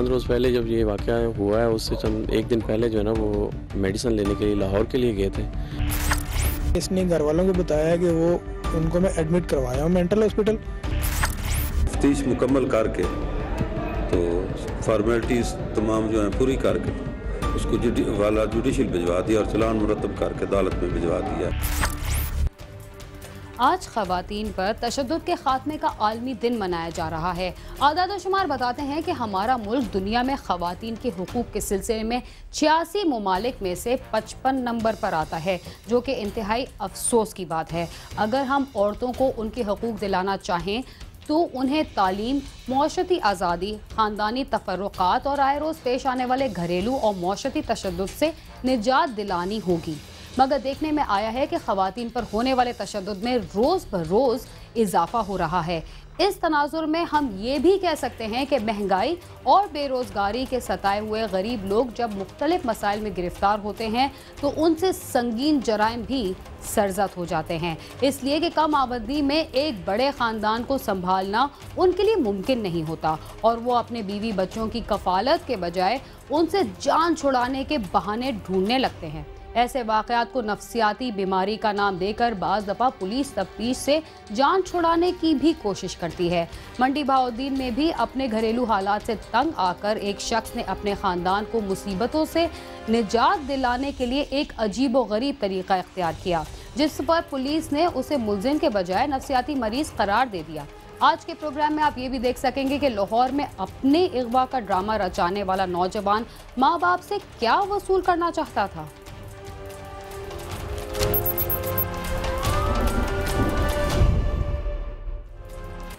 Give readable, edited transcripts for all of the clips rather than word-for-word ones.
चंद रोज़ पहले जब ये वाक़या हुआ है उससे चंद एक दिन पहले जो है ना वो मेडिसिन लेने के लिए लाहौर के लिए गए थे। इसने घर वालों को बताया कि वो उनको मैं एडमिट करवाया हूँ मेंटल हॉस्पिटल। तफ्तीश मुकम्मल करके तो फॉर्मेलिटीज़ तमाम जो हैं पूरी करके उसको जुडिशल भिजवा दिया और चलान मुरतब करके अदालत में भिजवा दिया। आज ख़वातीन पर तशद्दुद के खात्मे का आलमी दिन मनाया जा रहा है। आदाद व शुमार बताते हैं कि हमारा मुल्क दुनिया में ख़वातीन के हुकूक़ के सिलसिले में 86 ममालिक में से 55 नंबर पर आता है, जो कि इंतहाई अफसोस की बात है। अगर हम औरतों को उनके हुकूक़ दिलाना चाहें तो उन्हें तालीम, मौशरती आज़ादी, ख़ानदानी तफर्रुक़ात और आए रोज़ पेश आने वाले घरेलू और मौशरती तशद्दुद से निजात दिलानी होगी। मगर देखने में आया है कि ख़वातीन पर होने वाले तशद्दुद में रोज़ ब रोज़ इजाफा हो रहा है। इस तनाजुर में हम ये भी कह सकते हैं कि महंगाई और बेरोज़गारी के सताए हुए गरीब लोग जब मुख्तलिफ मसाइल में गिरफ्तार होते हैं तो उनसे संगीन जराइम भी सरजद हो जाते हैं, इसलिए कि कम आबादी में एक बड़े ख़ानदान को संभालना उनके लिए मुमकिन नहीं होता और वो अपने बीवी बच्चों की कफ़ालत के बजाय उनसे जान छुड़ाने के बहाने ढूंढने लगते हैं। ऐसे वाक़यात को नफ्सियाती बीमारी का नाम देकर बाज़ दफ़ा पुलिस तफ्तीश से जान छुड़ाने की भी कोशिश करती है। मंडी बहाउद्दीन में भी अपने घरेलू हालात से तंग आकर एक शख्स ने अपने ख़ानदान को मुसीबतों से निजात दिलाने के लिए एक अजीब व गरीब तरीक़ा इख्तियार किया, जिस पर पुलिस ने उसे मुल्ज़िम के बजाय नफ्सियाती मरीज़ करार दे दिया। आज के प्रोग्राम में आप ये भी देख सकेंगे कि लाहौर में अपने अगवा का ड्रामा रचाने वाला नौजवान माँ बाप से क्या वसूल करना चाहता था।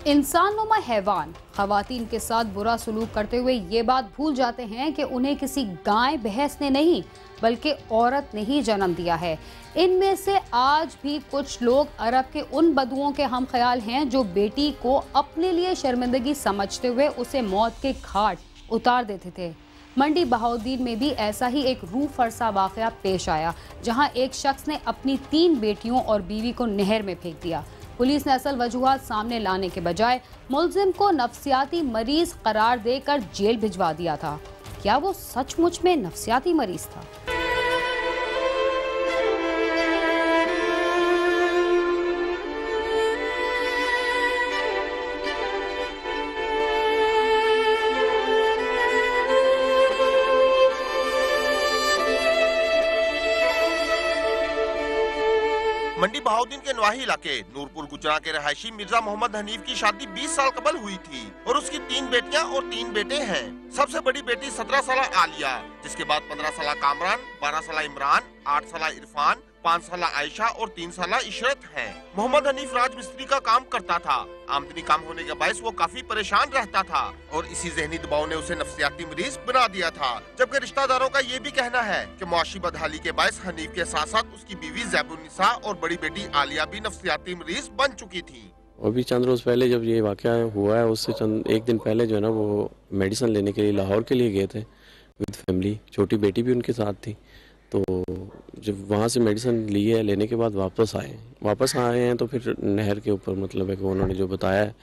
इंसानुमा हैवान ख़वातीन के साथ बुरा सलूक करते हुए ये बात भूल जाते हैं कि उन्हें किसी गाय भैंस ने नहीं बल्कि औरत ने ही जन्म दिया है। इनमें से आज भी कुछ लोग अरब के उन बदुओं के हम ख्याल हैं जो बेटी को अपने लिए शर्मिंदगी समझते हुए उसे मौत के घाट उतार देते थे। मंडी बहाउद्दीन में भी ऐसा ही एक रूह फरसा वाक़या पेश आया, जहां एक शख्स ने अपनी 3 बेटियों और बीवी को नहर में फेंक दिया। पुलिस ने असल वजूहात सामने लाने के बजाय मुल्जिम को नफ्सियाती मरीज करार देकर जेल भिजवा दिया था। क्या वो सचमुच में नफ्सियाती मरीज था? मंडी बहाउद्दीन के नवाही इलाके नूरपुर गुजरा के रहायशी मिर्जा मोहम्मद हनीफ की शादी 20 साल कबल हुई थी और उसकी 3 बेटियां और 3 बेटे हैं। सबसे बड़ी बेटी 17 साल आलिया, जिसके बाद 15 साल कामरान, 12 साल इमरान, 8 साल इरफान, 5 साल आयशा और 3 साल इशरत हैं। मोहम्मद हनीफ राजमिस्त्री का काम करता था। आमदनी कम होने के बायस वो काफी परेशान रहता था और इसी जहनी दबाव ने उसे नफ्सियाती मरीज बना दिया था। जबकि रिश्तेदारों का ये भी कहना है कि मुआशी बदहाली के बायस हनीफ के साथ साथ उसकी बीवी ज़ैबुन्निसा और बड़ी बेटी आलिया भी नफ्सियाती मरीज बन चुकी थी। अभी चंद रोज़ पहले जब ये वाक़या हुआ है उससे चंद एक दिन पहले जो है ना वो मेडिसिन लेने के लिए लाहौर के लिए गए थे विद फैमिली। छोटी बेटी भी उनके साथ थी। तो जब वहाँ से मेडिसिन ली है, लेने के बाद वापस आए हैं तो फिर नहर के ऊपर मतलब है कि उन्होंने जो बताया है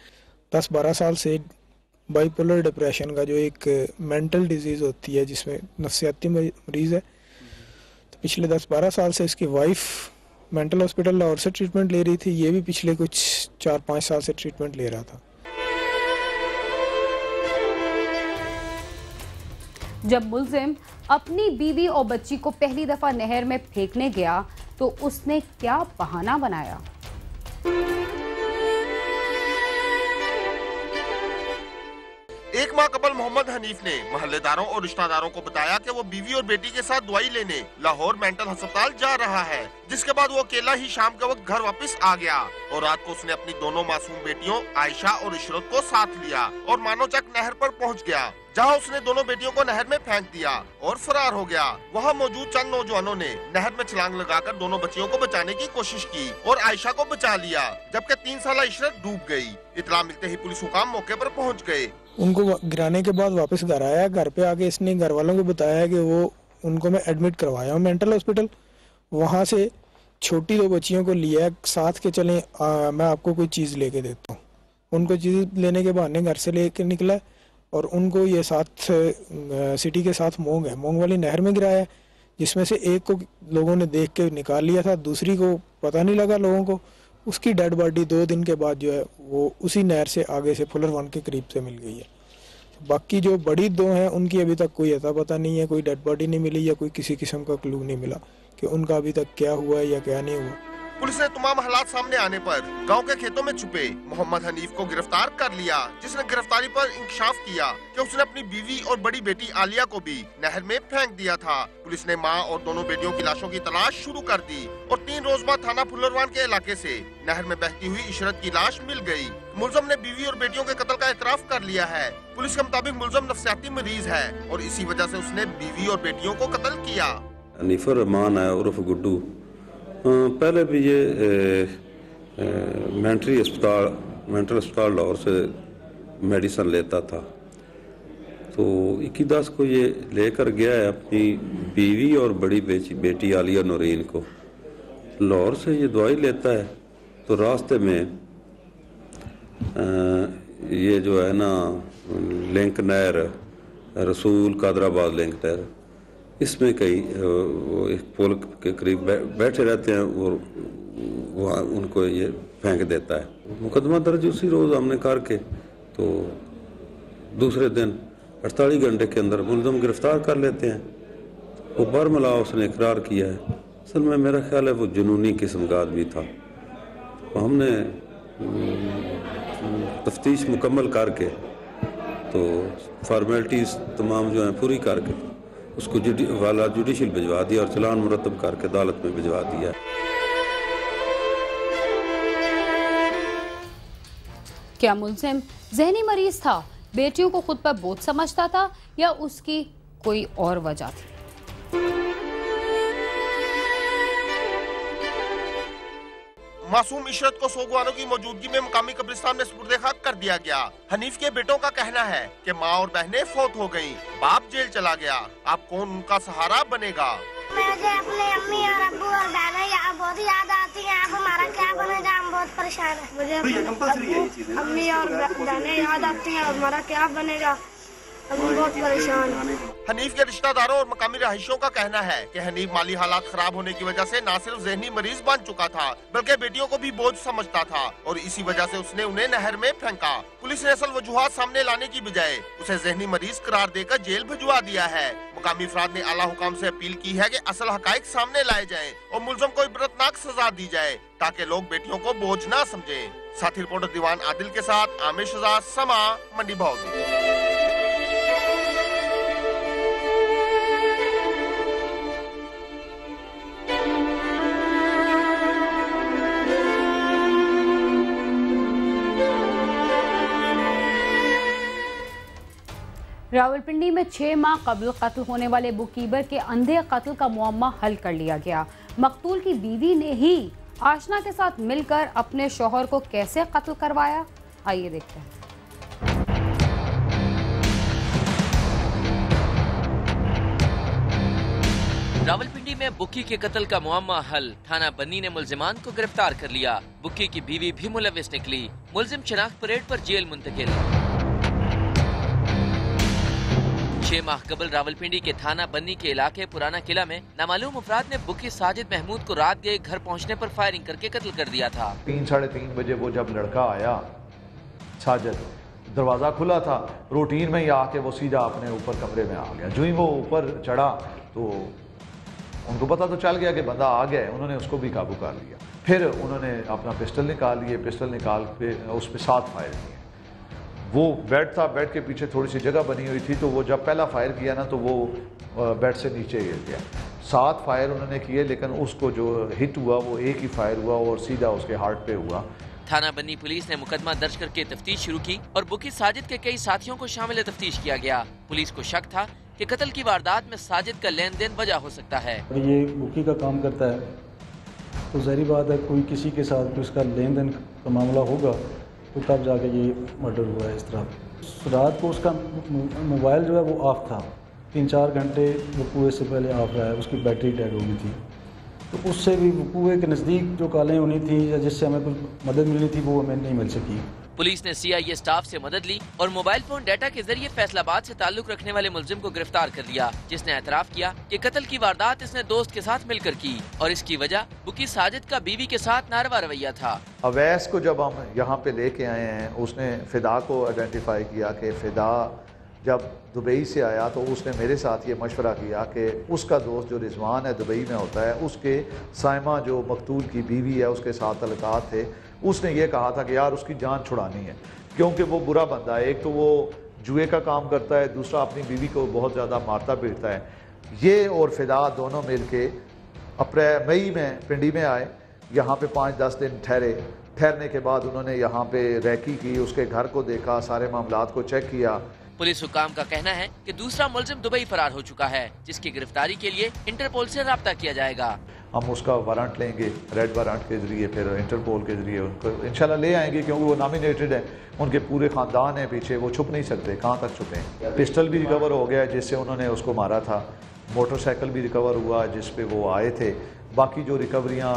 10-12 साल से बाइपोलर डिप्रेशन का जो एक मेंटल डिजीज़ होती है जिसमें नफ्सियाती मरीज़ है, तो पिछले 10-12 साल से इसकी वाइफ मेंटल हॉस्पिटल लाहौर से ट्रीटमेंट ले रही थी। ये भी पिछले कुछ 4-5 साल से ट्रीटमेंट ले रहा था। जब मुल्जिम अपनी बीवी और बच्ची को पहली दफा नहर में फेंकने गया तो उसने क्या बहाना बनाया। एक माह कबल मोहम्मद हनीफ ने मोहल्लेदारों और रिश्तेदारों को बताया कि वो बीवी और बेटी के साथ दवाई लेने लाहौर मेंटल अस्पताल जा रहा है, जिसके बाद वो अकेला ही शाम के वक्त घर वापस आ गया और रात को उसने अपनी दोनों मासूम बेटियों आयशा और इशरत को साथ लिया और मानोचक नहर पर पहुंच गया, जहां उसने दोनों बेटियों को नहर में फेंक दिया और फरार हो गया। वहां मौजूद चंद नौजवानों ने नहर में छलांग लगाकर दोनों बच्चियों को बचाने की कोशिश की और आयशा को बचा लिया, जबकि 3 साल इशरत डूब गई। इत्तला मिलते ही पुलिस हुकाम मौके पर पहुंच गए। उनको गिराने के बाद वापस घर आया। घर पे आके इसने घर वालों को बताया कि वो उनको मैं एडमिट करवाया हूँ मेंटल हॉस्पिटल। वहाँ से छोटी 2 बच्चियों को लिया साथ के चलें, मैं आपको कोई चीज़ लेके देता हूँ। उनको चीज़ लेने के बहाने घर से लेके निकला। और उनको ये साथ सिटी के साथ मोंग है, मोंग वाली नहर में गिराया है, जिसमें से एक को लोगों ने देख के निकाल लिया था, दूसरी को पता नहीं लगा लोगों को। उसकी डेड बॉडी 2 दिन के बाद जो है वो उसी नहर से आगे से फुलर 1 के करीब से मिल गई है। बाकी जो बड़ी 2 हैं उनकी अभी तक कोई अता पता नहीं है, कोई डेड बॉडी नहीं मिली या कोई किसी किस्म का क्लू नहीं मिला कि उनका अभी तक क्या हुआ है या क्या नहीं हुआ। पुलिस ने तमाम हालात सामने आने पर गांव के खेतों में छुपे मोहम्मद हनीफ को गिरफ्तार कर लिया, जिसने गिरफ्तारी पर इंकशाफ किया कि उसने अपनी बीवी और बड़ी बेटी आलिया को भी नहर में फेंक दिया था। पुलिस ने मां और दोनों बेटियों की लाशों की तलाश शुरू कर दी और 3 रोज बाद थाना फुल्लरवान के इलाके से नहर में बहती हुई इशरत की लाश मिल गई। मुलजम ने बीवी और बेटियों के कत्ल का एतराफ कर लिया है। पुलिस के मुताबिक मुलजम नफ्सियाती मरीज है और इसी वजह से उसने बीवी और बेटियों को कत्ल किया। हनीफुर रहमान है उर्फ गुड्डू, पहले भी ये मेंटल अस्पताल लाहौर से मेडिसिन लेता था। तो 21/10 को ये लेकर गया है अपनी बीवी और बड़ी बेटी आलिया नूरीन को। लाहौर से ये दवाई लेता है तो रास्ते में ये जो है ना लिंक नहर रसूल कादराबाद लिंक नहर, इसमें कई वो एक पुल के करीब बैठे रहते हैं और वहाँ उनको ये फेंक देता है। मुकदमा दर्ज उसी रोज़ हमने करके तो दूसरे दिन 48 घंटे के अंदर मुलज़म गिरफ्तार कर लेते हैं। वो बरमला उसने इकरार किया है। असल में मेरा ख्याल है वो जुनूनी किस्म का आदमी था। तो हमने तफ्तीश मुकम्मल करके तो फॉर्मेलिटीज़ तमाम जो हैं पूरी करके उसको वाला जुडिशल भिजवा दिया और चलान मुरतब करके अदालत में भिजवा दिया। क्या मुलजिम जहनी मरीज था, बेटियों को खुद पर बोझ समझता था या उसकी कोई और वजह थी? मासूम इशरत को सोगवानों की मौजूदगी में मकामी कब्रिस्तान में सुपुर्दे खाक कर दिया गया। हनीफ के बेटों का कहना है कि माँ और बहनें फौत हो गयीं, बाप जेल चला गया, अब कौन उनका सहारा बनेगा? मुझे अपने अम्मी और अब्बू और बहनें यहाँ बहुत याद आती हैं। अब हमारा क्या बनेगा, हम बहुत परेशान हैं। मुझे अम्मी और बहनें याद आती हैं, हमारा क्या बनेगा, हम बहुत परेशान हैं। हनीफ के रिश्तेदारों और मकामी रहायशियों का कहना है कि हनीफ माली हालात खराब होने की वजह से न सिर्फ जहनी मरीज बन चुका था बल्कि बेटियों को भी बोझ समझता था और इसी वजह से उसने उन्हें नहर में फेंका। पुलिस ने असल वजूहात सामने लाने की बजाय उसे जहनी मरीज करार देकर जेल भिजवा दिया है। मुकामी अफराद ने आला हुकाम से अपील की है कि असल हकाइक सामने लाए जाएं और मुलजम को इबरतनाक सजा दी जाए ताकि लोग बेटियों को बोझ न समझें। साथी रिपोर्टर दीवान आदिल के साथ आमिर शहजाद, समा, मंडी बहादुर। रावलपिंडी में 6 माह कबल कत्ल होने वाले बुककीपर के अंधे कत्ल का मुअम्मा हल कर लिया गया। मकतूल की बीवी ने ही आशना के साथ मिलकर अपने शौहर को कैसे कत्ल करवाया, आइए देखते हैं। रावलपिंडी में बुक्की के कत्ल का मुअम्मा हल, थाना बन्नी ने मुलजिमान को गिरफ्तार कर लिया। बुक्की की बीवी भी मुलविस निकली, मुलजिम शनाख्त परेड पर जेल मुंतकिल। 6 माह कबल रावलपिंडी के थाना बन्नी के इलाके पुराना किला में नामालूम अफराद ने बुकी साजिद महमूद को रात गए घर पहुंचने पर फायरिंग करके कत्ल कर दिया था। 3-3:30 बजे वो जब लड़का आया साजिद, दरवाज़ा खुला था, रूटीन में ही आके वो सीधा अपने ऊपर कमरे में आ गया। जो ही वो ऊपर चढ़ा तो उनको पता तो चल गया कि बंदा आ गया है, उन्होंने उसको भी काबू कर लिया। फिर उन्होंने अपना पिस्टल निकाल लिए, पिस्टल निकाल के उस पर 7 फायर किए। वो बेड था, बेड के पीछे थोड़ी सी जगह बनी हुई थी, तो वो जब पहला फायर किया ना तो वो बेड से नीचे गिर गया। 7 फायर उन्होंने किए लेकिन उसको जो हिट हुआ वो एक ही फायर हुआ और सीधा उसके हार्ट पे हुआ। थाना बन्नी पुलिस ने मुकदमा दर्ज करके तफ्तीश शुरू की और बुकी साजिद के कई साथियों को शामिल तफ्तीश किया गया। पुलिस को शक था कि कत्ल की वारदात में साजिद का लेन देन वजह हो सकता है। ये बुकी का काम करता है तो ज़ाहिर बात है कोई किसी के साथ भी उसका लेन देन का मामला होगा तो तब जाके ये मर्डर हुआ है। इस तरह रात को उसका मोबाइल जो है वो ऑफ था, 3-4 घंटे वकूए से पहले ऑफ रहा है, उसकी बैटरी डेड हो गई थी। तो उससे भी वकूए के नज़दीक जो कॉलें होनी थी या जिससे हमें कुछ मदद मिलनी थी वो हमें नहीं मिल सकी। पुलिस ने CIA स्टाफ से मदद ली और मोबाइल फोन डाटा के जरिए फैसलाबाद से ताल्लुक रखने वाले मुलजिम को गिरफ्तार कर लिया, जिसने एतराफ किया कि कत्ल की वारदात इसने दोस्त के साथ मिलकर की और इसकी वजह बुकी साजिद का बीवी के साथ नारवा रवैया था। अवैस को जब हम यहाँ पे लेके आए हैं, उसने फिदा को आइडेंटिफाई किया कि फिदा जब दुबई से आया तो उसने मेरे साथ ये मशवरा किया कि उसका दोस्त जो रिजवान है दुबई में होता है, उसके साइमा जो मकतूल की बीवी है उसके साथ तल्लुकात थे। उसने ये कहा था कि यार उसकी जान छुड़ानी है क्योंकि वो बुरा बंदा है, एक तो वो जुए का काम करता है, दूसरा अपनी बीवी को बहुत ज़्यादा मारता पीटता है। ये और फिदा दोनों मिल के मई में पिंडी में आए, यहाँ पे 5-10 दिन ठहरने के बाद उन्होंने यहाँ पे रैकी की, उसके घर को देखा, सारे मामलात को चेक किया। पुलिस हुकाम का कहना है कि दूसरा मुलजिम दुबई फरार हो चुका है, जिसकी गिरफ्तारी के लिए इंटरपोल से राब्ता किया जाएगा। हम उसका वारंट लेंगे, रेड वारंट के जरिए, फिर इंटरपोल के जरिए उनको इंशाल्लाह ले आएंगे क्योंकि वो नॉमिनेटेड है, उनके पूरे ख़ानदान है पीछे, वो छुप नहीं सकते, कहाँ तक छुपें। पिस्टल भी रिकवर हो गया जिससे उन्होंने उसको मारा था, मोटरसाइकिल भी रिकवर हुआ जिस पे वो आए थे। बाकी जो रिकवरियाँ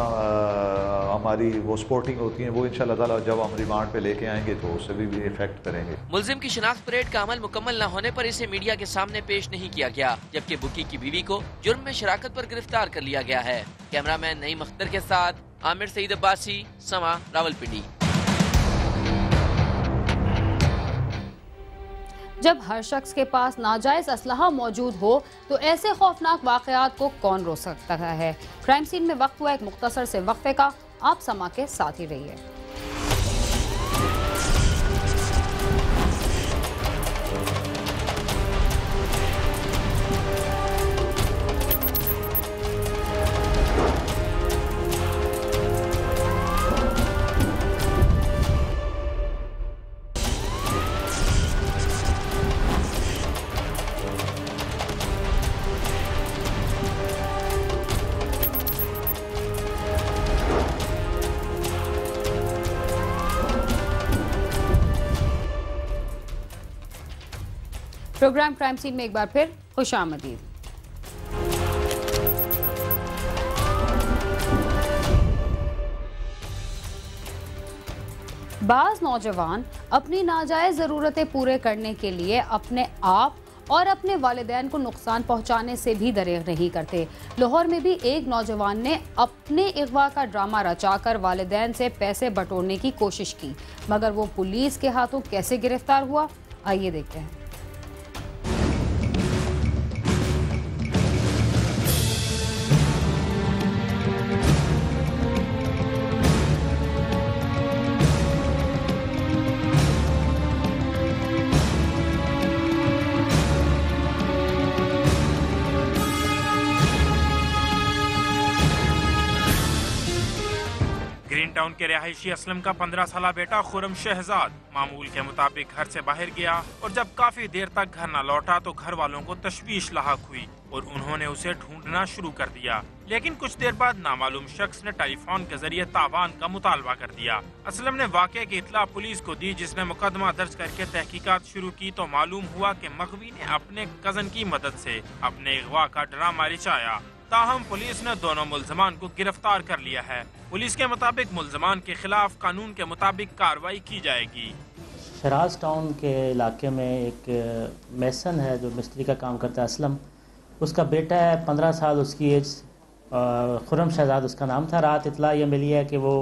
हमारी वो स्पोर्टिंग होती हैं वो इंशाल्लाह ताला जब हम रिमांड पे लेके आएंगे तो उससे भी इफेक्ट करेंगे। मुलजिम की शिनाख्त परेड का अमल मुकम्मल न होने पर इसे मीडिया के सामने पेश नहीं किया गया, जबकि बुकी की बीवी को जुर्म में शराकत पर गिरफ्तार कर लिया गया है। कैमरामैन नईम अख्तर के साथ आमिर सईद अब्बासी, समा, रावलपिंडी। जब हर शख्स के पास नाजायज असलहा मौजूद हो तो ऐसे खौफनाक वाक़यात को कौन रोक सकता है। क्राइम सीन में वक्त हुआ एक मुख्तसर से वक्फे का, आप समा के साथ ही रहिए। प्रोग्राम क्राइम सीन में एक बार फिर खुशामदीद। बाज़ नौजवान अपनी नाजायज ज़रूरतें पूरे करने के लिए अपने आप और अपने वालिदैन को नुकसान पहुंचाने से भी दरेग नहीं करते। लाहौर में भी एक नौजवान ने अपने अगवा का ड्रामा रचाकर वालिदैन से पैसे बटोरने की कोशिश की, मगर वो पुलिस के हाथों कैसे गिरफ्तार हुआ, आइए देखते हैं। ग्रीन टाउन के रहायशी असलम का 15 साला बेटा खुरम शहजाद मामूल के मुताबिक घर से बाहर गया और जब काफी देर तक घर न लौटा तो घर वालों को तशवीश लाहक हुई और उन्होंने उसे ढूंढना शुरू कर दिया। लेकिन कुछ देर बाद नामालूम शख्स ने टेलीफोन के जरिए तावान का मुतालबा कर दिया। असलम ने वाक़े की इत्तला पुलिस को दी, जिसने मुकदमा दर्ज करके तहकीकात शुरू की तो मालूम हुआ कि मगवी ने अपने कजन की मदद से अपने अगवा का ड्रामा रचाया। ताहम पुलिस ने दोनों मुल्जमान को गिरफ्तार कर लिया है। पुलिस के मुताबिक मुल्जमान के खिलाफ कानून के मुताबिक कार्रवाई की जाएगी। शराज टाउन के इलाके में एक मेसन है जो मिस्त्री का काम करता है, असलम, उसका बेटा है 15 साल उसकी एज, खुरम शहजाद उसका नाम था। रात इतला ये मिली है कि वो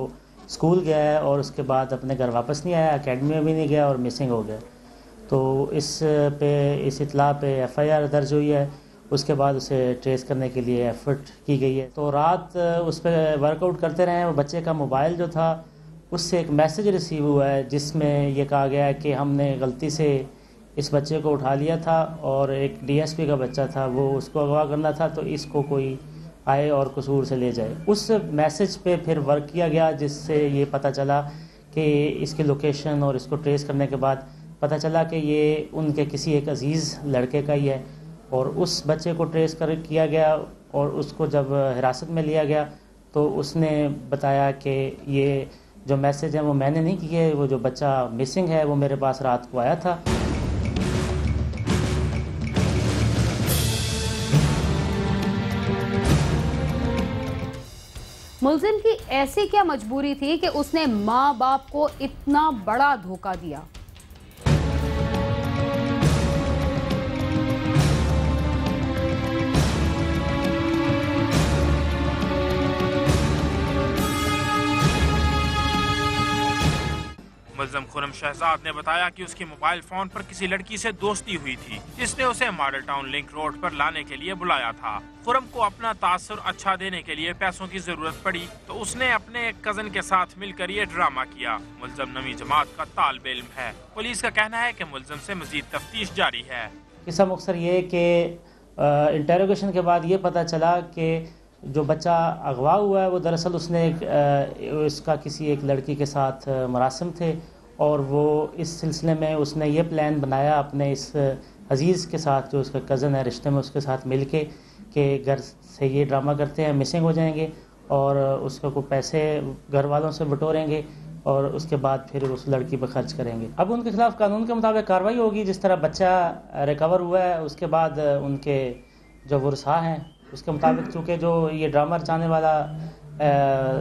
स्कूल गया है और उसके बाद अपने घर वापस नहीं आया, एकेडमी में भी नहीं गया और मिसिंग हो गया। तो इस इतला पे FIR दर्ज हुई है। उसके बाद उसे ट्रेस करने के लिए एफर्ट की गई है। तो रात उस पर वर्कआउट करते रहे। वो बच्चे का मोबाइल जो था उससे एक मैसेज रिसीव हुआ है जिसमें ये कहा गया है कि हमने गलती से इस बच्चे को उठा लिया था और एक DSP का बच्चा था, वो उसको अगवा करना था, तो इसको कोई आए और कसूर से ले जाए। उस मैसेज पे फिर वर्क किया गया जिससे ये पता चला कि इसकी लोकेशन, और इसको ट्रेस करने के बाद पता चला कि ये उनके किसी एक अजीज़ लड़के का ही है। और उस बच्चे को ट्रेस किया गया और उसको जब हिरासत में लिया गया तो उसने बताया कि ये जो मैसेज है वो मैंने नहीं किए, वो जो बच्चा मिसिंग है वो मेरे पास रात को आया था। मुलजिम की ऐसी क्या मजबूरी थी कि उसने माँ बाप को इतना बड़ा धोखा दिया। मुल्ज़िम खुर्रम शहजाद ने बताया कि उसके मोबाइल फोन पर किसी लड़की से दोस्ती हुई थी, जिसने उसे मॉडल टाउन लिंक रोड पर लाने के लिए बुलाया था। खुर्रम को अपना तासुर अच्छा देने के लिए पैसों की जरूरत पड़ी तो उसने अपने एक कजन के साथ मिलकर ये ड्रामा किया। मुल्ज़िम नवी जमात का तालिब इल्म है। पुलिस का कहना है कि मुल्ज़िम से मजीद तफ्तीश जारी है। किस्सा मुख्तसर ये कि इंटेरोगेशन के बाद ये पता चला कि जो बच्चा अगवा हुआ है वो दरअसल उसने उसका किसी एक लड़की के साथ मरासिम थे और वो इस सिलसिले में उसने ये प्लान बनाया अपने इस अजीज़ के साथ जो उसका कज़न है रिश्ते में उसके साथ मिल के कि घर से ये ड्रामा करते हैं, मिसिंग हो जाएंगे और उसको को पैसे घर वालों से बटोरेंगे और उसके बाद फिर उस लड़की पर खर्च करेंगे। अब उनके खिलाफ कानून के मुताबिक कार्रवाई होगी। जिस तरह बच्चा रिकवर हुआ है उसके बाद उनके जो वर्सा हैं उसके मुताबिक चूँकि जो ये ड्रामा रचाने वाला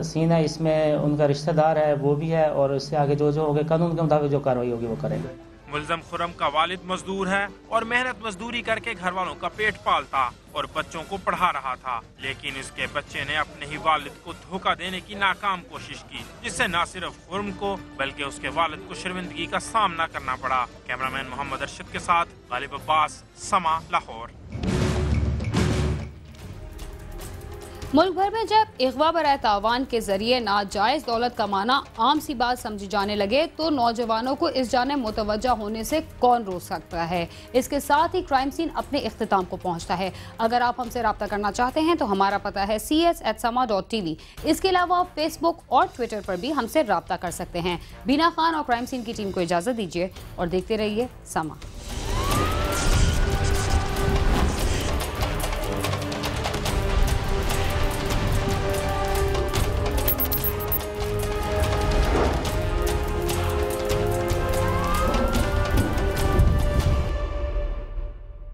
सीन है इसमें उनका रिश्तेदार है वो भी है और इससे आगे जो होगा कानून के मुताबिक जो कार्रवाई होगी वो करेंगे। मुल्ज़िम खुर्रम का वालिद मजदूर है और मेहनत मजदूरी करके घर वालों का पेट पालता और बच्चों को पढ़ा रहा था, लेकिन इसके बच्चे ने अपने ही वालिद को धोखा देने की नाकाम कोशिश की, जिससे न सिर्फ खुर्रम को बल्कि उसके वालिद को शर्मिंदगी का सामना करना पड़ा। कैमरामैन मोहम्मद अरशद के साथ गालिब अब्बास, समा, लाहौर। मुल्क भर में जब इग़वा बराए तावान के जरिए नाजायज दौलत कमाना आम सी बात समझी जाने लगे तो नौजवानों को इस जाने मुतवज्जा होने से कौन रोक सकता है। इसके साथ ही क्राइम सीन अपने इख्तिताम को पहुंचता है। अगर आप हमसे रब्ता करना चाहते हैं तो हमारा पता है cs@sama.tv। इसके अलावा आप फेसबुक और ट्विटर पर भी हमसे रब्ता कर सकते हैं। बीना खान और क्राइम सीन की टीम को इजाज़त दीजिए और देखते रहिए समा।